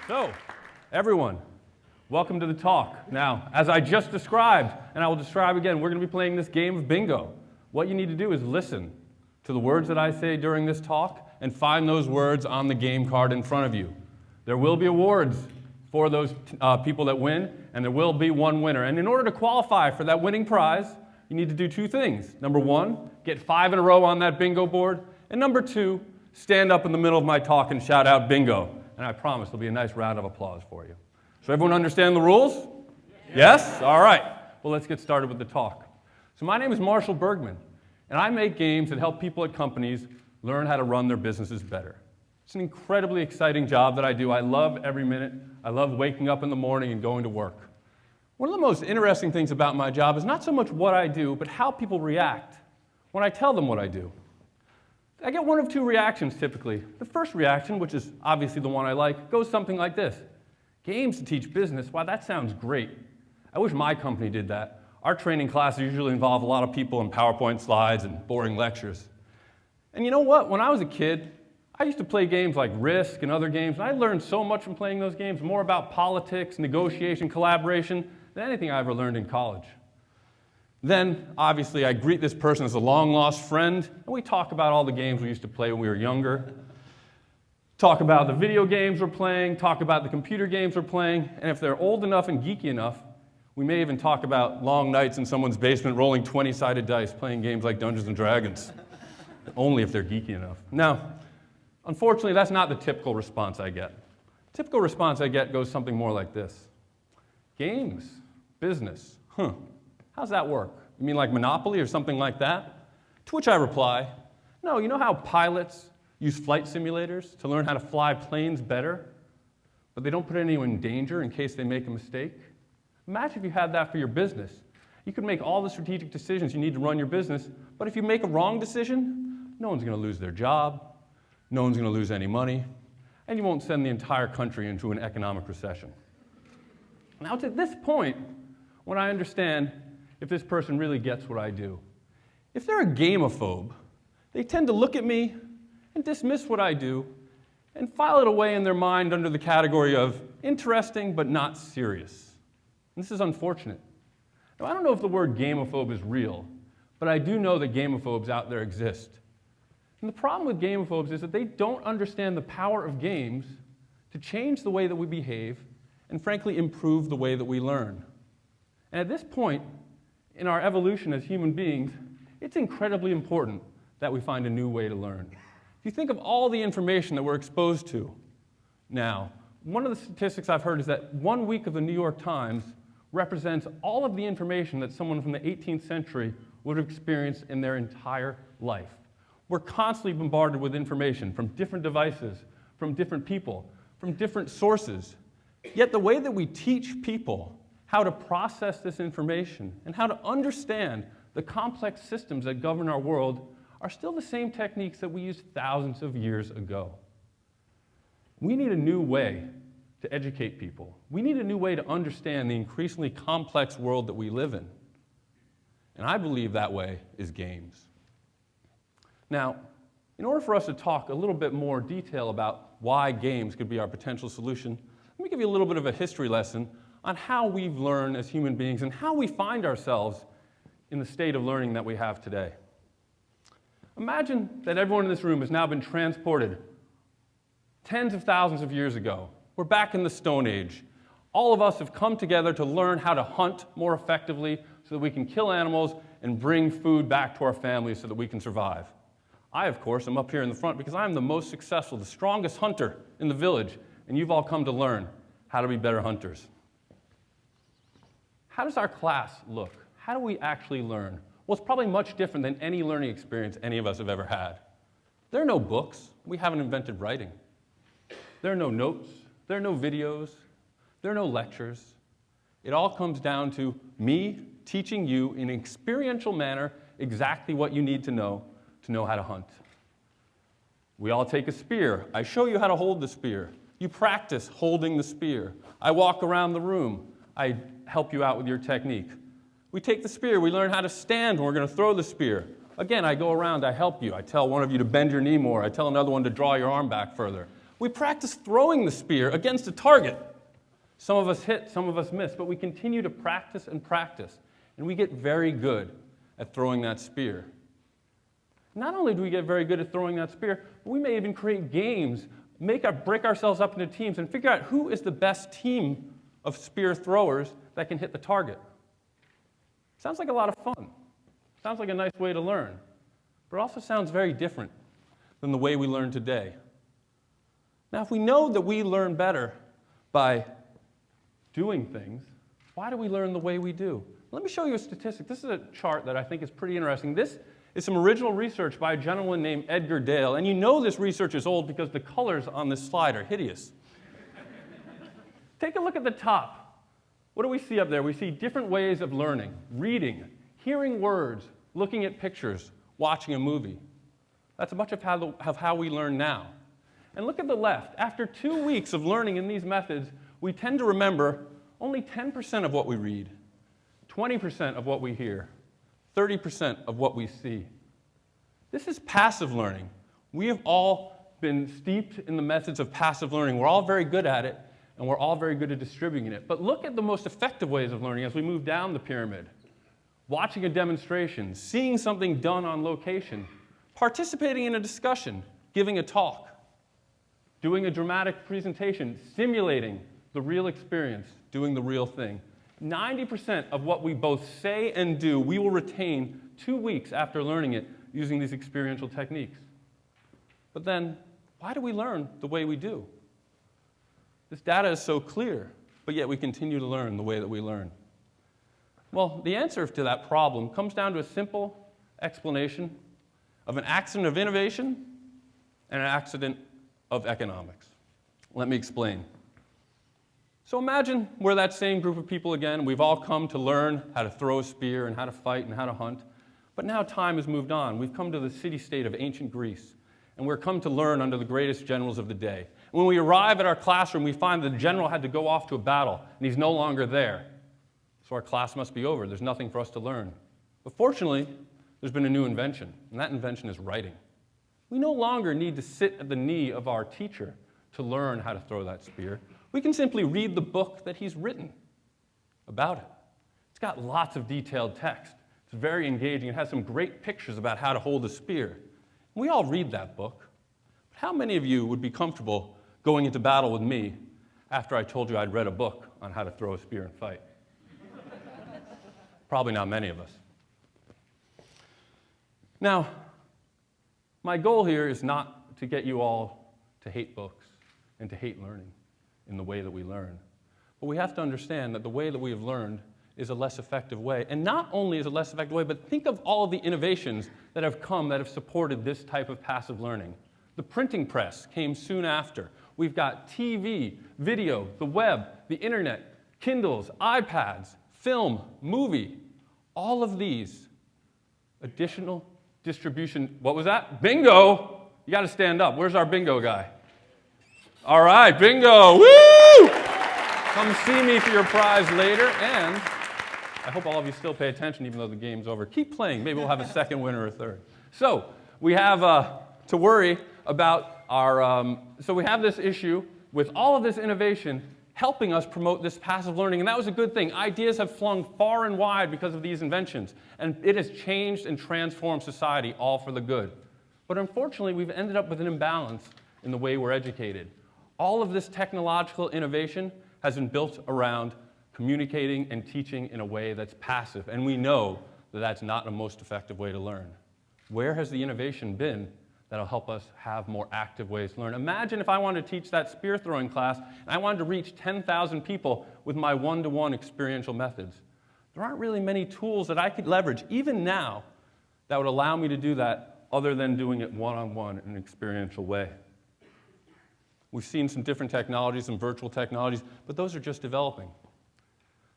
So, everyone, welcome to the talk. Now, as I just described, and I will describe again, we're going to be playing this game of bingo. What you need to do is listen to the words that I say during this talk and find those words on the game card in front of you. There will be awards for those people that win, and there will be one winner. And in order to qualify for that winning prize, you need to do two things. Number one, get 5 in a row on that bingo board. And number two, stand up in the middle of my talk and shout out bingo. And I promise there'll be a nice round of applause for you. So everyone understand the rules? Yes? All right. Well, let's get started with the talk. So my name is Bergmann, and I make games that help people at companies learn how to run their businesses better. It's an incredibly exciting job that I do. I love every minute. I love waking up in the morning and going to work. One of the most interesting things about my job is not so much what I do, but how people react when I tell them what I do. I get one of two reactions typically. The first reaction, which is obviously the one I like, goes something like this. Games to teach business, wow, that sounds great. I wish my company did that. Our training classes usually involve a lot of people and PowerPoint slides and boring lectures. And you know what? When I was a kid, I used to play games like Risk and other games, and I learned so much from playing those games, more about politics, negotiation, collaboration, than anything I ever learned in college. Then, obviously, I greet this person as a long-lost friend, and we talk about all the games we used to play when we were younger, talk about the video games we're playing, talk about the computer games we're playing, and if they're old enough and geeky enough, we may even talk about long nights in someone's basement rolling 20-sided dice, playing games like Dungeons & Dragons, only if they're geeky enough. Now, unfortunately, that's not the typical response I get. The typical response I get goes something more like this. Games, business, how's that work? You mean like Monopoly or something like that? To which I reply, no, you know how pilots use flight simulators to learn how to fly planes better, but they don't put anyone in danger in case they make a mistake? Imagine if you had that for your business. You could make all the strategic decisions you need to run your business, but if you make a wrong decision, no one's going to lose their job, no one's going to lose any money, and you won't send the entire country into an economic recession. Now, it's at this point when I understand if this person really gets what I do. If they're a gamophobe, they tend to look at me and dismiss what I do and file it away in their mind under the category of interesting but not serious. And this is unfortunate. Now, I don't know if the word gamophobe is real, but I do know that gamophobes out there exist. And the problem with gamophobes is that they don't understand the power of games to change the way that we behave and, frankly, improve the way that we learn. And at this point in our evolution as human beings, it's incredibly important that we find a new way to learn. If you think of all the information that we're exposed to now, one of the statistics I've heard is that 1 week of the New York Times represents all of the information that someone from the 18th century would have experienced in their entire life. We're constantly bombarded with information from different devices, from different people, from different sources. Yet the way that we teach people how to process this information and how to understand the complex systems that govern our world are still the same techniques that we used thousands of years ago. We need a new way to educate people. We need a new way to understand the increasingly complex world that we live in. And I believe that way is games. Now, in order for us to talk a little bit more detail about why games could be our potential solution, let me give you a little bit of a history lesson on how we've learned as human beings and how we find ourselves in the state of learning that we have today. Imagine that everyone in this room has now been transported tens of thousands of years ago. We're back in the Stone Age. All of us have come together to learn how to hunt more effectively so that we can kill animals and bring food back to our families so that we can survive. I, of course, am up here in the front because I'm the most successful, the strongest hunter in the village, and you've all come to learn how to be better hunters. How does our class look? How do we actually learn? Well, it's probably much different than any learning experience any of us have ever had. There are no books. We haven't invented writing. There are no notes. There are no videos. There are no lectures. It all comes down to me teaching you in an experiential manner exactly what you need to know how to hunt. We all take a spear. I show you how to hold the spear. You practice holding the spear. I walk around the room. I help you out with your technique. We take the spear. We learn how to stand when we're going to throw the spear. Again, I go around. I help you. I tell one of you to bend your knee more. I tell another one to draw your arm back further. We practice throwing the spear against a target. Some of us hit, some of us miss, but we continue to practice, and we get very good at throwing that spear. Not only do we get very good at throwing that spear, but we may even create games, break ourselves up into teams, and figure out who is the best team of spear throwers that can hit the target. Sounds like a lot of fun. Sounds like a nice way to learn. But it also sounds very different than the way we learn today. Now, if we know that we learn better by doing things, why do we learn the way we do? Let me show you a statistic. This is a chart that I think is pretty interesting. This is some original research by a gentleman named Edgar Dale, and you know this research is old because the colors on this slide are hideous. Take a look at the top. What do we see up there? We see different ways of learning: reading, hearing words, looking at pictures, watching a movie. That's much of how we learn now. And look at the left. After 2 weeks of learning in these methods, we tend to remember only 10% of what we read, 20% of what we hear, 30% of what we see. This is passive learning. We have all been steeped in the methods of passive learning. We're all very good at it, and we're all very good at distributing it. But look at the most effective ways of learning as we move down the pyramid. Watching a demonstration, seeing something done on location, participating in a discussion, giving a talk, doing a dramatic presentation, simulating the real experience, doing the real thing. 90% of what we both say and do, we will retain 2 weeks after learning it using these experiential techniques. But then, why do we learn the way we do? This data is so clear, but yet we continue to learn the way that we learn. Well, the answer to that problem comes down to a simple explanation of an accident of innovation and an accident of economics. Let me explain. So imagine we're that same group of people again. We've all come to learn how to throw a spear and how to fight and how to hunt. But now time has moved on. We've come to the city-state of ancient Greece, and we're come to learn under the greatest generals of the day. When we arrive at our classroom, we find the general had to go off to a battle, and he's no longer there. So our class must be over. There's nothing for us to learn. But fortunately, there's been a new invention, and that invention is writing. We no longer need to sit at the knee of our teacher to learn how to throw that spear. We can simply read the book that he's written about it. It's got lots of detailed text. It's very engaging. It has some great pictures about how to hold a spear. We all read that book. But how many of you would be comfortable going into battle with me after I told you I'd read a book on how to throw a spear and fight? Probably not many of us. Now, my goal here is not to get you all to hate books and to hate learning in the way that we learn. But we have to understand that the way that we have learned is a less effective way. And not only is it a less effective way, but think of all of the innovations that have come that have supported this type of passive learning. The printing press came soon after. We've got TV, video, the web, the internet, Kindles, iPads, film, movie. All of these additional distribution. What was that? Bingo! You got to stand up. Where's our bingo guy? All right, bingo! Woo! Come see me for your prize later, and I hope all of you still pay attention even though the game's over. Keep playing. Maybe we'll have a second winner or a third. So we have to worry about our. So we have this issue with all of this innovation helping us promote this passive learning, and that was a good thing. Ideas have flung far and wide because of these inventions, and it has changed and transformed society all for the good. But unfortunately, we've ended up with an imbalance in the way we're educated. All of this technological innovation has been built around communicating and teaching in a way that's passive, and we know that that's not the most effective way to learn. Where has the innovation been that'll help us have more active ways to learn? Imagine if I wanted to teach that spear throwing class and I wanted to reach 10,000 people with my one-to-one experiential methods. There aren't really many tools that I could leverage, even now, that would allow me to do that other than doing it one-on-one in an experiential way. We've seen some different technologies, some virtual technologies, but those are just developing.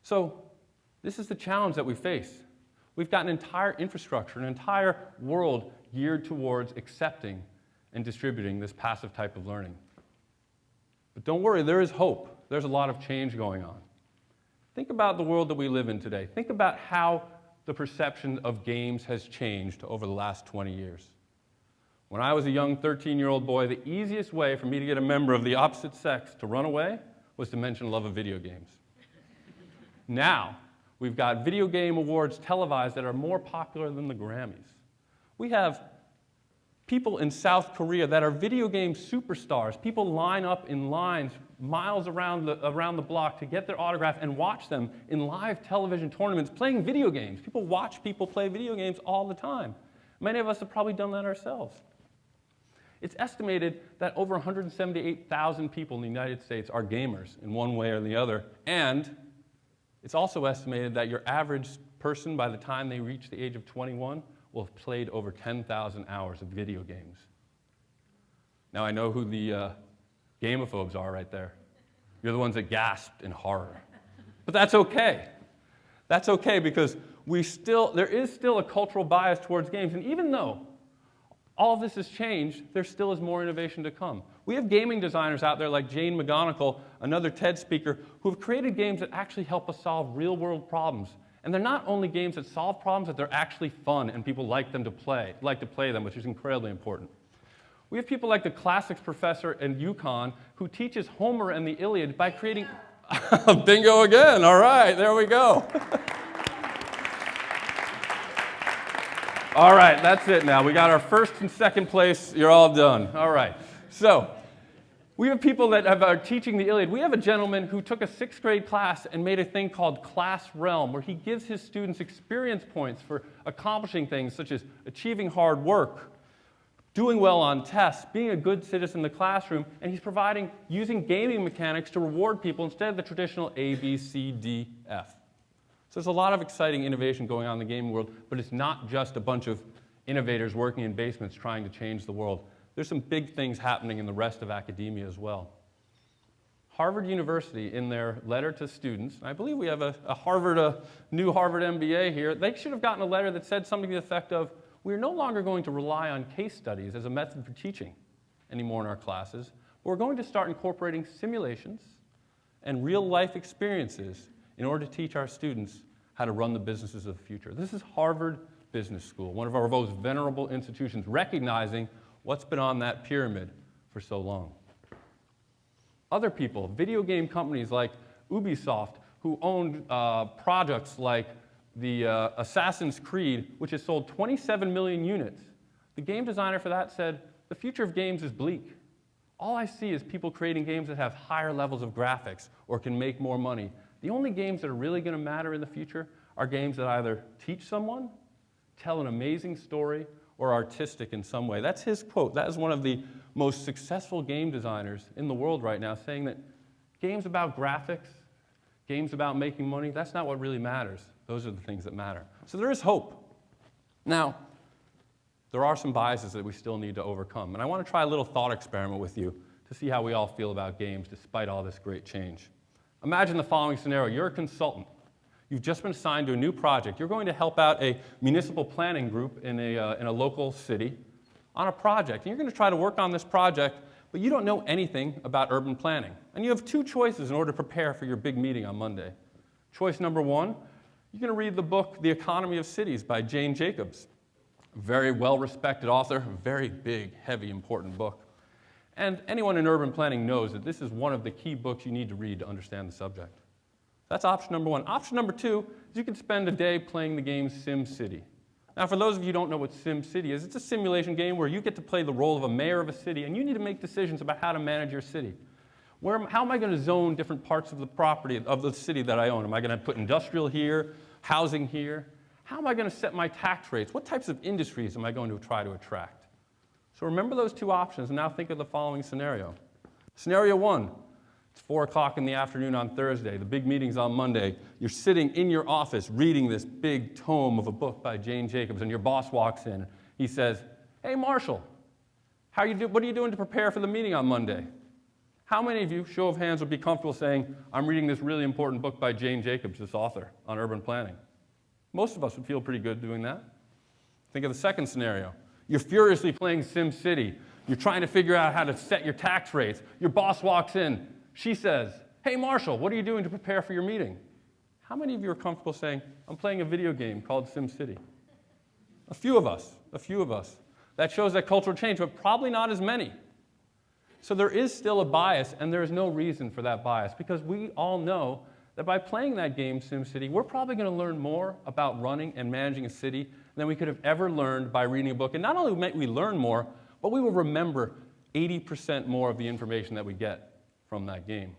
So this is the challenge that we face. We've got an entire infrastructure, an entire world geared towards accepting and distributing this passive type of learning. But don't worry, there is hope. There's a lot of change going on. Think about the world that we live in today. Think about how the perception of games has changed over the last 20 years. When I was a young 13-year-old boy, the easiest way for me to get a member of the opposite sex to run away was to mention love of video games. Now, we've got video game awards televised that are more popular than the Grammys. We have people in South Korea that are video game superstars. People line up in lines miles around the block to get their autograph and watch them in live television tournaments playing video games. People watch people play video games all the time. Many of us have probably done that ourselves. It's estimated that over 178,000 people in the United States are gamers in one way or the other, and it's also estimated that your average person, by the time they reach the age of 21, will have played over 10,000 hours of video games. Now, I know who the gamophobes are right there. You're the ones that gasped in horror. But that's okay. That's okay because there is still a cultural bias towards games, and even though all of this has changed, there still is more innovation to come. We have gaming designers out there like Jane McGonigal, another TED speaker, who have created games that actually help us solve real-world problems. And they're not only games that solve problems, but they're actually fun and people like to play them, which is incredibly important. We have people like the classics professor in UConn who teaches Homer and the Iliad by creating... Bingo again, all right, there we go. All right, that's it now. We got our first and second place. You're all done. All right. So we have people that are teaching the Iliad. We have a gentleman who took a 6th grade class and made a thing called Class Realm, where he gives his students experience points for accomplishing things such as achieving hard work, doing well on tests, being a good citizen in the classroom, and he's using gaming mechanics to reward people instead of the traditional A, B, C, D, F. So there's a lot of exciting innovation going on in the gaming world, but it's not just a bunch of innovators working in basements trying to change the world. There's some big things happening in the rest of academia as well. Harvard University, in their letter to students, and I believe we have a new Harvard MBA here, they should have gotten a letter that said something to the effect of, we're no longer going to rely on case studies as a method for teaching anymore in our classes, but we're going to start incorporating simulations and real-life experiences in order to teach our students how to run the businesses of the future. This is Harvard Business School, one of our most venerable institutions, recognizing what's been on that pyramid for so long. Other people, video game companies like Ubisoft, who owned projects like the Assassin's Creed, which has sold 27 million units. The game designer for that said, the future of games is bleak. All I see is people creating games that have higher levels of graphics or can make more money. The only games that are really going to matter in the future are games that either teach someone, tell an amazing story, or are artistic in some way. That's his quote. That is one of the most successful game designers in the world right now, saying that games about graphics, games about making money, that's not what really matters. Those are the things that matter. So there is hope. Now, there are some biases that we still need to overcome. And I want to try a little thought experiment with you to see how we all feel about games despite all this great change. Imagine the following scenario. You're a consultant. You've just been assigned to a new project. You're going to help out a municipal planning group in a local city on a project. And you're going to try to work on this project, but you don't know anything about urban planning. And you have two choices in order to prepare for your big meeting on Monday. Choice number one, you're going to read the book, The Economy of Cities by Jane Jacobs. A very well-respected author, a very big, heavy, important book. And anyone in urban planning knows that this is one of the key books you need to read to understand the subject. That's option number one. Option number two is you can spend a day playing the game SimCity. Now, for those of you who don't know what SimCity is, it's a simulation game where you get to play the role of a mayor of a city, and you need to make decisions about how to manage your city. How am I going to zone different parts of the property of the city that I own? Am I going to put industrial here, housing here? How am I going to set my tax rates? What types of industries am I going to try to attract? So remember those two options, and now think of the following scenario. Scenario one, it's 4 o'clock in the afternoon on Thursday. The big meeting's on Monday. You're sitting in your office reading this big tome of a book by Jane Jacobs, and your boss walks in. He says, hey, Marshall, what are you doing to prepare for the meeting on Monday? How many of you, show of hands, would be comfortable saying, I'm reading this really important book by Jane Jacobs, this author, on urban planning? Most of us would feel pretty good doing that. Think of the second scenario. You're furiously playing SimCity. You're trying to figure out how to set your tax rates. Your boss walks in. She says, hey, Marshall, what are you doing to prepare for your meeting? How many of you are comfortable saying, I'm playing a video game called SimCity? A few of us. that shows that cultural change, but probably not as many. So there is still a bias, and there is no reason for that bias, because we all know that by playing that game, SimCity, we're probably going to learn more about running and managing a city than we could have ever learned by reading a book. And not only might we learn more, but we will remember 80% more of the information that we get from that game.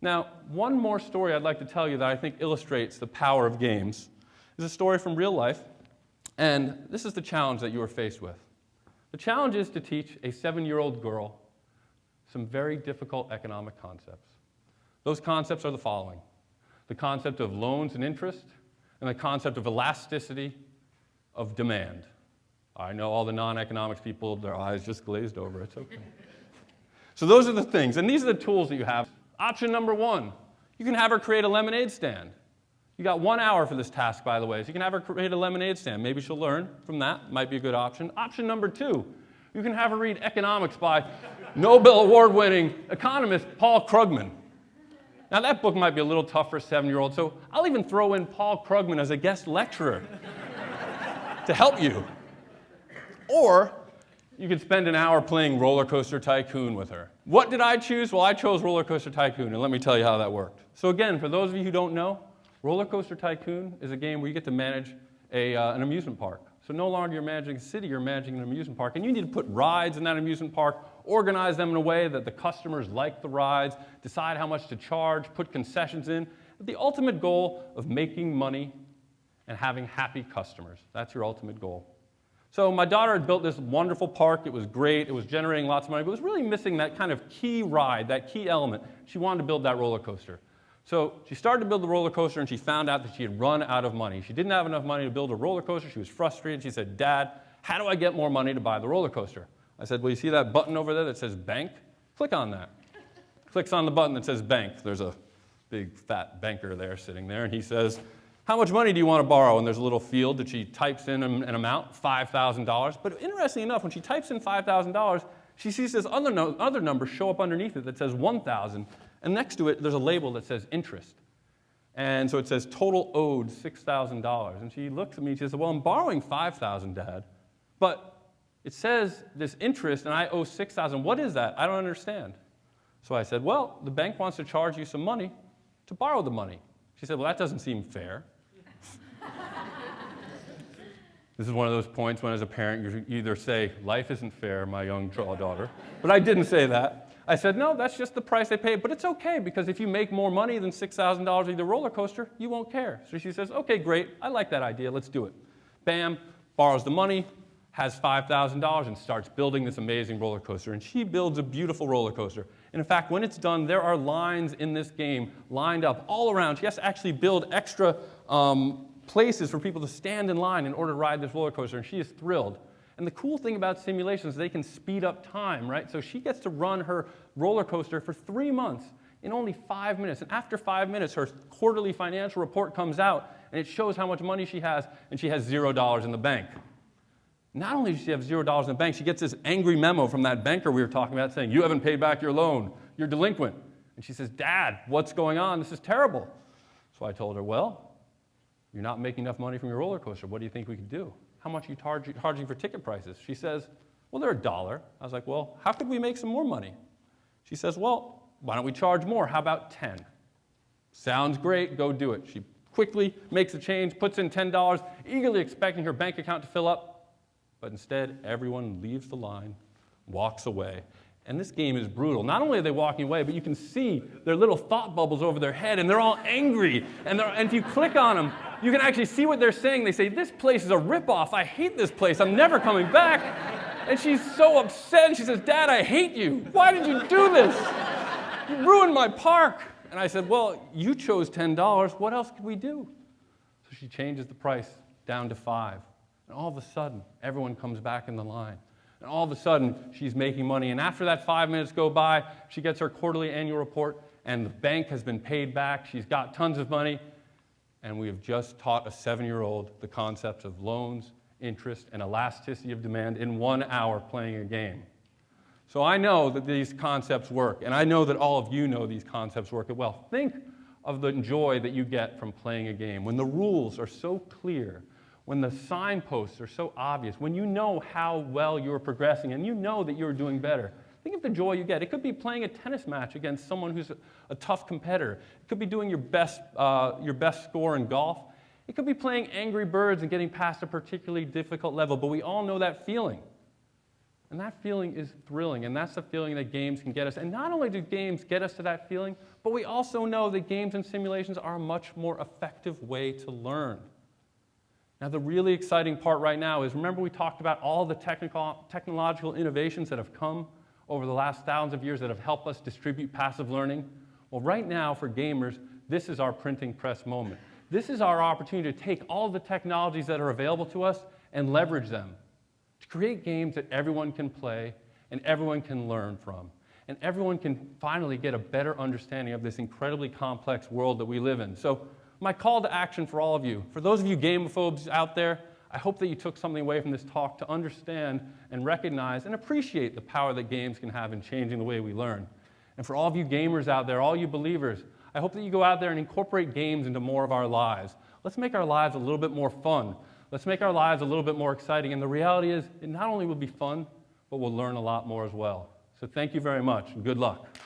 Now, one more story I'd like to tell you that I think illustrates the power of games is a story from real life, and this is the challenge that you are faced with. The challenge is to teach a 7-year-old girl some very difficult economic concepts. Those concepts are the following: the concept of loans and interest, and the concept of elasticity of demand. I know all the non-economics people, their eyes just glazed over. It's okay. So those are the things, and these are the tools that you have. Option number 1, you can have her create a lemonade stand. You got 1 hour for this task, by the way, so you can have her create a lemonade stand. Maybe she'll learn from that. Might be a good option. Option number 2, you can have her read economics by Nobel Award-winning economist Paul Krugman. Now, that book might be a little tough for a 7-year-old, so I'll even throw in Paul Krugman as a guest lecturer to help you. Or you could spend an hour playing Roller Coaster Tycoon with her. What did I choose? Well, I chose Roller Coaster Tycoon, and let me tell you how that worked. So again, for those of you who don't know, Roller Coaster Tycoon is a game where you get to manage an amusement park. So no longer you're managing a city, you're managing an amusement park. And you need to put rides in that amusement park, organize them in a way that the customers like the rides, decide how much to charge, put concessions in. The ultimate goal of making money and having happy customers. That's your ultimate goal. So my daughter had built this wonderful park. It was great. It was generating lots of money, but it was really missing that kind of key ride, that key element. She wanted to build that roller coaster. So she started to build the roller coaster, and she found out that she had run out of money. She didn't have enough money to build a roller coaster. She was frustrated. She said, "Dad, how do I get more money to buy the roller coaster?" I said, "Well, you see that button over there that says bank? Click on that." Clicks on the button that says bank. There's a big, fat banker there sitting there, and he says, "How much money do you want to borrow?" And there's a little field that she types in an amount, $5,000. But interestingly enough, when she types in $5,000, she sees this other number show up underneath it that says $1,000. And next to it, there's a label that says interest. And so it says total owed $6,000. And she looks at me and she says, "Well, I'm borrowing $5,000, Dad. But it says this interest and I owe $6,000. What is that? I don't understand." So I said, "Well, the bank wants to charge you some money to borrow the money." She said, "Well, that doesn't seem fair." This is one of those points when, as a parent, you either say, "Life isn't fair, my young daughter." But I didn't say that. I said, "No, that's just the price they pay. But it's okay, because if you make more money than $6,000 with the roller coaster, you won't care." So she says, "Okay, great. I like that idea. Let's do it." Bam, borrows the money, has $5,000, and starts building this amazing roller coaster. And she builds a beautiful roller coaster. And in fact, when it's done, there are lines in this game lined up all around. She has to actually build extra places for people to stand in line in order to ride this roller coaster, and she is thrilled. And the cool thing about simulations is they can speed up time, right? So she gets to run her roller coaster for 3 months in only 5 minutes. And after 5 minutes, her quarterly financial report comes out, and it shows how much money she has, and she has $0 in the bank. Not only does she have $0 in the bank, she gets this angry memo from that banker we were talking about saying, "You haven't paid back your loan. You're delinquent." And she says, "Dad, what's going on? This is terrible." So I told her, "Well, you're not making enough money from your roller coaster. What do you think we could do? How much are you charging for ticket prices?" She says, "Well, they're $1. I was like, "Well, how could we make some more money?" She says, "Well, why don't we charge more? How about 10? Sounds great. Go do it." She quickly makes a change, puts in $10, eagerly expecting her bank account to fill up. But instead, everyone leaves the line, walks away. And this game is brutal. Not only are they walking away, but you can see their little thought bubbles over their head, and they're all angry. And if you click on them, you can actually see what they're saying. They say, "This place is a ripoff. I hate this place. I'm never coming back." And she's so upset. And she says, "Dad, I hate you. Why did you do this? You ruined my park." And I said, "Well, you chose $10. What else could we do?" So she changes the price down to $5. And all of a sudden, everyone comes back in the line. And all of a sudden, she's making money. And after that 5 minutes go by, she gets her quarterly annual report, and the bank has been paid back. She's got tons of money. And we have just taught a 7-year-old the concepts of loans, interest, and elasticity of demand in 1 hour playing a game. So I know that these concepts work, and I know that all of you know these concepts work as well. Think of the joy that you get from playing a game when the rules are so clear, when the signposts are so obvious, when you know how well you're progressing and you know that you're doing better. Think of the joy you get. It could be playing a tennis match against someone who's a tough competitor. It could be doing your best score in golf. It could be playing Angry Birds and getting past a particularly difficult level, but we all know that feeling. And that feeling is thrilling, and that's the feeling that games can get us. And not only do games get us to that feeling, but we also know that games and simulations are a much more effective way to learn. Now, the really exciting part right now is, remember we talked about all the technological innovations that have come over the last thousands of years that have helped us distribute passive learning? Well, right now, for gamers, this is our printing press moment. This is our opportunity to take all the technologies that are available to us and leverage them to create games that everyone can play and everyone can learn from. And everyone can finally get a better understanding of this incredibly complex world that we live in. So my call to action for all of you, for those of you gamophobes out there, I hope that you took something away from this talk to understand and recognize and appreciate the power that games can have in changing the way we learn. And for all of you gamers out there, all you believers, I hope that you go out there and incorporate games into more of our lives. Let's make our lives a little bit more fun. Let's make our lives a little bit more exciting. And the reality is, it not only will be fun, but we'll learn a lot more as well. So thank you very much, and good luck.